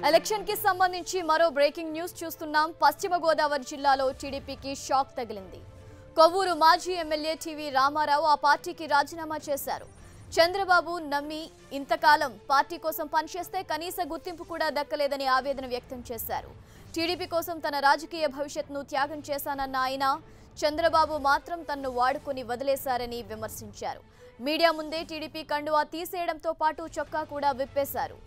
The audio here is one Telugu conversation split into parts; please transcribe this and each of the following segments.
ఎలక్షన్ కి సంబంధించి మరో బ్రేకింగ్ న్యూస్ చూస్తున్నాం. పశ్చిమ గోదావరి జిల్లాలో టీడీపీకి షాక్ తగిలింది. కొవ్వూరు మాజీ ఎమ్మెల్యే టీవీ రామారావు ఆ పార్టీకి రాజీనామా చేశారు. చంద్రబాబు నమ్మి ఇంతకాలం పార్టీ కోసం పనిచేస్తే కనీస గుర్తింపు కూడా దక్కలేదని ఆవేదన వ్యక్తం చేశారు. టీడీపీ కోసం తన రాజకీయ భవిష్యత్తును త్యాగం చేశానన్న ఆయన చంద్రబాబు మాత్రం తన్ను వాడుకొని వదిలేశారని విమర్శించారు. మీడియా ముందే టీడీపీ కండువా తీసేయడంతో పాటు చొక్కా కూడా విప్పేశారు.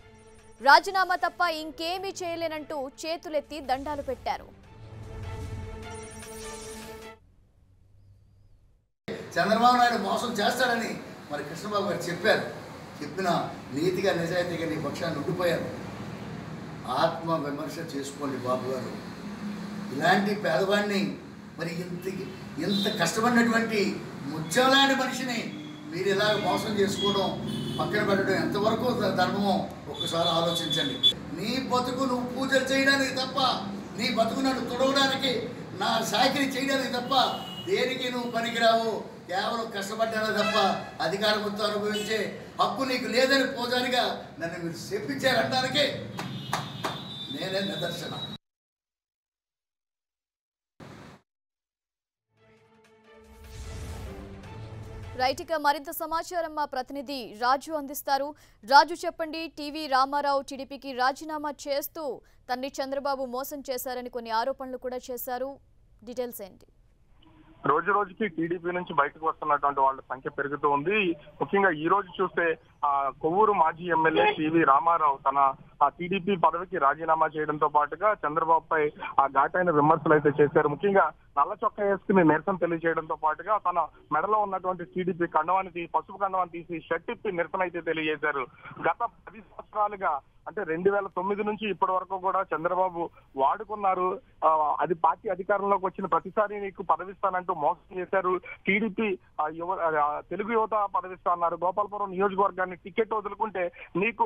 రాజీనామా తప్ప ఇంకేమీ చేయలేనంటూ చేతులెత్తి దండాలు పెట్టారు. చంద్రబాబు నాయుడు మోసం చేస్తాడని మరి కృష్ణబాబు గారు చెప్పారు. చెప్పిన నీతిగా నిజాయితీగా నీ పక్షాన్ని ఉండిపోయారు. ఆత్మ విమర్శ చేసుకోండి బాబు గారు. ఇలాంటి పేదవాడిని మరి ఇంత కష్టపడినటువంటి ముత్యంలాంటి మనిషిని మీరు ఇలా మోసం చేసుకోవడం, పక్కన పెట్టడం ఎంతవరకు ధర్మమో ఒక్కసారి ఆలోచించండి. నీ బతుకు నువ్వు పూజలు చేయడానికి తప్ప, నీ బతుకు నన్ను తుడవడానికి, నా సాకిరి చేయడానికి తప్ప దేనికి నువ్వు పనికిరావు. కేవలం కష్టపడ్డానే తప్ప అధికారంతో అనుభవించే హక్కు నీకు లేదని పోజానిగా నన్ను మీరు చెప్పించారనడానికి నేనే నిదర్శన. రైట్, ఇక మరింత సమాచారం మా ప్రతినిధి రాజు అందిస్తారు. రాజు చెప్పండి, టీవీ రామారావు టీడీపీకి రాజీనామా చేస్తూ తండ్రి చంద్రబాబు మోసం చేశారని కొన్ని ఆరోపణలు కూడా చేశారు. డీటెయిల్స్ ఏంటి? రోజు రోజుకి టీడీపీ నుంచి బయటకు వస్తున్నటువంటి వాళ్ళ సంఖ్య పెరుగుతూ ఉంది. ముఖ్యంగా ఈ రోజు చూస్తే కొవ్వూరు మాజీ ఎమ్మెల్యే టీవీ రామారావు తన టీడీపీ పదవికి రాజీనామా చేయడంతో పాటుగా చంద్రబాబుపై ఘాటైన విమర్శలు అయితే చేశారు. ముఖ్యంగా నల్ల చొక్కా వేసుకుని నిరసన తెలియజేయడంతో పాటుగా తన మెడలో ఉన్నటువంటి టీడీపీ పసుపు కండవాన్ని తీసి షర్ట్ ఇప్పి నిరసన అయితే తెలియజేశారు. గత 10 సంవత్సరాలుగా అంటే 2009 నుంచి ఇప్పటి వరకు కూడా చంద్రబాబు వాడుకున్నారు. అది పార్టీ అధికారంలోకి వచ్చిన ప్రతిసారి నీకు పదవిస్తానంటూ మోసం చేశారు. టీడీపీ తెలుగు యువత పదవిస్తా అన్నారు. గోపాలపురం నియోజకవర్గాన్ని టికెట్ వదులుకుంటే నీకు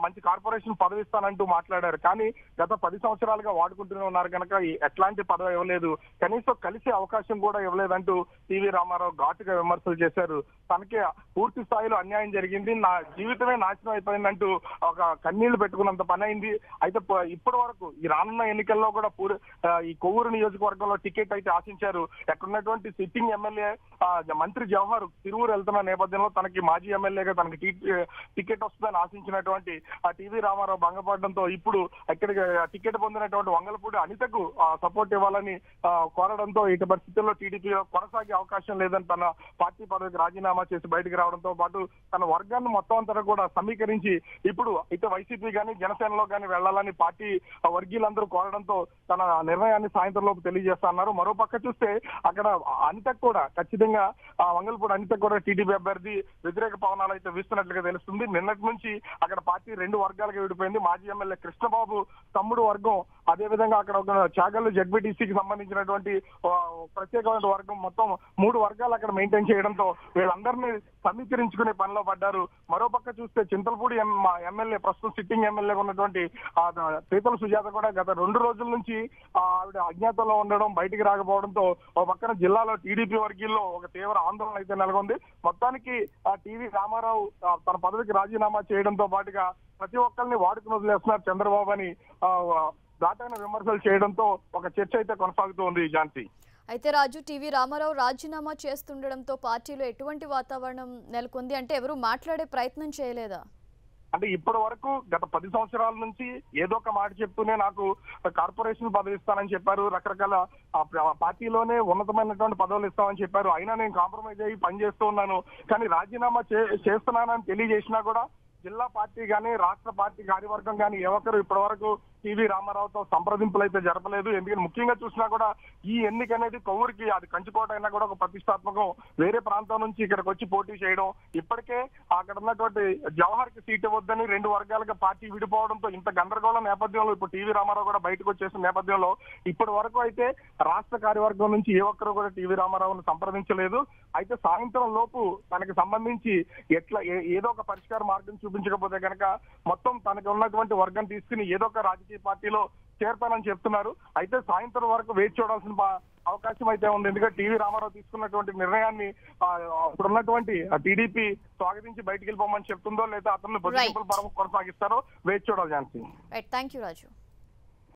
మంచి కార్పొరేషన్ పదవిస్తానంటూ మాట్లాడారు. కానీ గత 10 సంవత్సరాలుగా వాడుకుంటూనే ఉన్నారు కనుక ఎట్లాంటి పదవి ఇవ్వలేదు, కనీసం కలిసే అవకాశం కూడా ఇవ్వలేదంటూ టీవీ రామారావు ఘాటుగా విమర్శలు చేశారు. తనకి పూర్తి స్థాయిలో అన్యాయం జరిగింది, నా జీవితమే నాశనం అయిపోయిందంటూ ఒక కన్నీళ్లు పెట్టుకున్నంత పని అయింది. అయితే ఇప్పటి వరకు ఈ రానున్న ఎన్నికల్లో కూడా ఈ కొవ్వూరు నియోజకవర్గంలో టికెట్ అయితే ఆశించారు. ఎక్కడున్నటువంటి సిట్టింగ్ ఎమ్మెల్యే మంత్రి జవహర్ తిరువురు వెళ్తున్న నేపథ్యంలో తనకి మాజీ ఎమ్మెల్యేగా తనకి టికెట్ వస్తుందని ఆశించినటువంటి టీవీ రామారావు భంగపడడంతో ఇప్పుడు ఎక్కడికి టికెట్ పొందినటువంటి వంగలపూడి అనితకు సపోర్ట్ ఇవ్వాలని కోరడంతో ఇటు పరిస్థితుల్లో టీడీపీలో కొనసాగే అవకాశం లేదని తన పార్టీ పదవికి రాజీనామా చేసి బయటకు రావడంతో పాటు తన వర్గాన్ని మొత్తం అంతా కూడా సమీకరించి ఇప్పుడు ఇటు వైసీపీ కానీ జనసేనలో కానీ వెళ్లాలని పార్టీ వర్గీయులందరూ కోరడంతో తన నిర్ణయాన్ని సాయంత్రంలోపు తెలియజేస్తా అన్నారు. మరోపక్క చూస్తే అక్కడ అనితకు కూడా ఖచ్చితంగా వంగలపూడి అనితకు కూడా టీడీపీ అభ్యర్థి వ్యతిరేక పవనాలు అయితే వీస్తున్నట్లుగా తెలుస్తుంది. నిన్నటి నుంచి అక్కడ పార్టీ 2 వర్గాలుగా విడిపోయింది. మాజీ ఎమ్మెల్యే కృష్ణబాబు తమ్ముడు వర్గం, అదేవిధంగా అక్కడ ఒక చాగల్లు జడ్బీటీసీకి సంబంధించినటువంటి ప్రత్యేకమైన వర్గం, మొత్తం 3 వర్గాలు అక్కడ మెయింటైన్ చేయడంతో వీళ్ళందరినీ సమీకరించుకునే పనిలో పడ్డారు. మరోపక్క చూస్తే చింతలపూడి ఎమ్మెల్యే, ప్రస్తుతం సిట్టింగ్ ఎమ్మెల్యేగా ఉన్నటువంటి పీతల సుజాత కూడా గత 2 రోజుల నుంచి ఆవిడ అజ్ఞాతంలో ఉండడం, బయటికి రాకపోవడంతో ఒక పక్కన జిల్లాలో టీడీపీ వర్గీయుల్లో ఒక తీవ్ర ఆందోళన అయితే నెలకొంది. మొత్తానికి టీవీ రామారావు తన పదవికి రాజీనామా చేయడంతో పాటుగా ప్రతి ఒక్కరిని వాడుకుని వదిలేస్తున్నారు చంద్రబాబు అని ఘాటైన విమర్శలు చేయడంతో ఒక చర్చ అయితే కొనసాగుతోంది. ఝాన్సీ, అయితే రాజు, టీవీ రామారావు రాజీనామా చేస్తుండడంతో పార్టీలో ఎటువంటి వాతావరణం నెలకొంది? అంటే ఎవరు మాట్లాడే ప్రయత్నం చేయలేదా? అంటే ఇప్పటి వరకు గత 10 సంవత్సరాల నుంచి ఏదో ఒక మాట చెప్తూనే నాకు కార్పొరేషన్ పదవి ఇస్తానని చెప్పారు, రకరకాల పార్టీలోనే ఉన్నతమైనటువంటి పదవులు ఇస్తామని చెప్పారు. అయినా నేను కాంప్రమైజ్ అయ్యి పనిచేస్తూ ఉన్నాను, కానీ రాజీనామా చేస్తున్నానని తెలియజేసినా కూడా జిల్లా పార్టీ కానీ రాష్ట్ర పార్టీ కార్యవర్గం కానీ ఏ ఒక్కరు ఇప్పటి వరకు టీవీ రామారావుతో సంప్రదింపులు అయితే జరపలేదు. ఎందుకంటే ముఖ్యంగా చూసినా కూడా ఈ ఎన్నిక అనేది కొవ్వూరికి అది కంచుకోట అయినా కూడా ఒక ప్రతిష్టాత్మకం. వేరే ప్రాంతం నుంచి ఇక్కడికి వచ్చి పోటీ చేయడం, ఇప్పటికే అక్కడ ఉన్నటువంటి జవహర్ కి సీట్ ఇవ్వద్దని 2 వర్గాలుగా పార్టీ విడిపోవడంతో ఇంత గందరగోళం నేపథ్యంలో ఇప్పుడు టీవీ రామారావు కూడా బయటకు వచ్చేసిన నేపథ్యంలో ఇప్పటి వరకు అయితే రాష్ట్ర కార్యవర్గం నుంచి ఏ ఒక్కరు కూడా టీవీ రామారావును సంప్రదించలేదు. అయితే సాయంత్రం లోపు తనకి సంబంధించి ఏదో ఒక పరిష్కార మార్గం చూపించకపోతే కనుక మొత్తం తనకు ఉన్నటువంటి వర్గం తీసుకుని ఏదో ఒక రాజకీయ పార్టీలో చేరతానని చెప్తున్నారు. అయితే సాయంత్రం వరకు వేచి చూడాల్సిన అవకాశం అయితే ఉంది. ఎందుకంటే టీవీ రామారావు తీసుకున్నటువంటి నిర్ణయాన్ని ఇప్పుడున్నటువంటి టీడీపీ స్వాగతించి బయటికి వెళ్ళిపోమని చెప్తుందో లేదా అతను బొద్దింపుల పరం కొనసాగిస్తారో వేచి చూడాలి. ఝాన్సీ. Thank you Raju.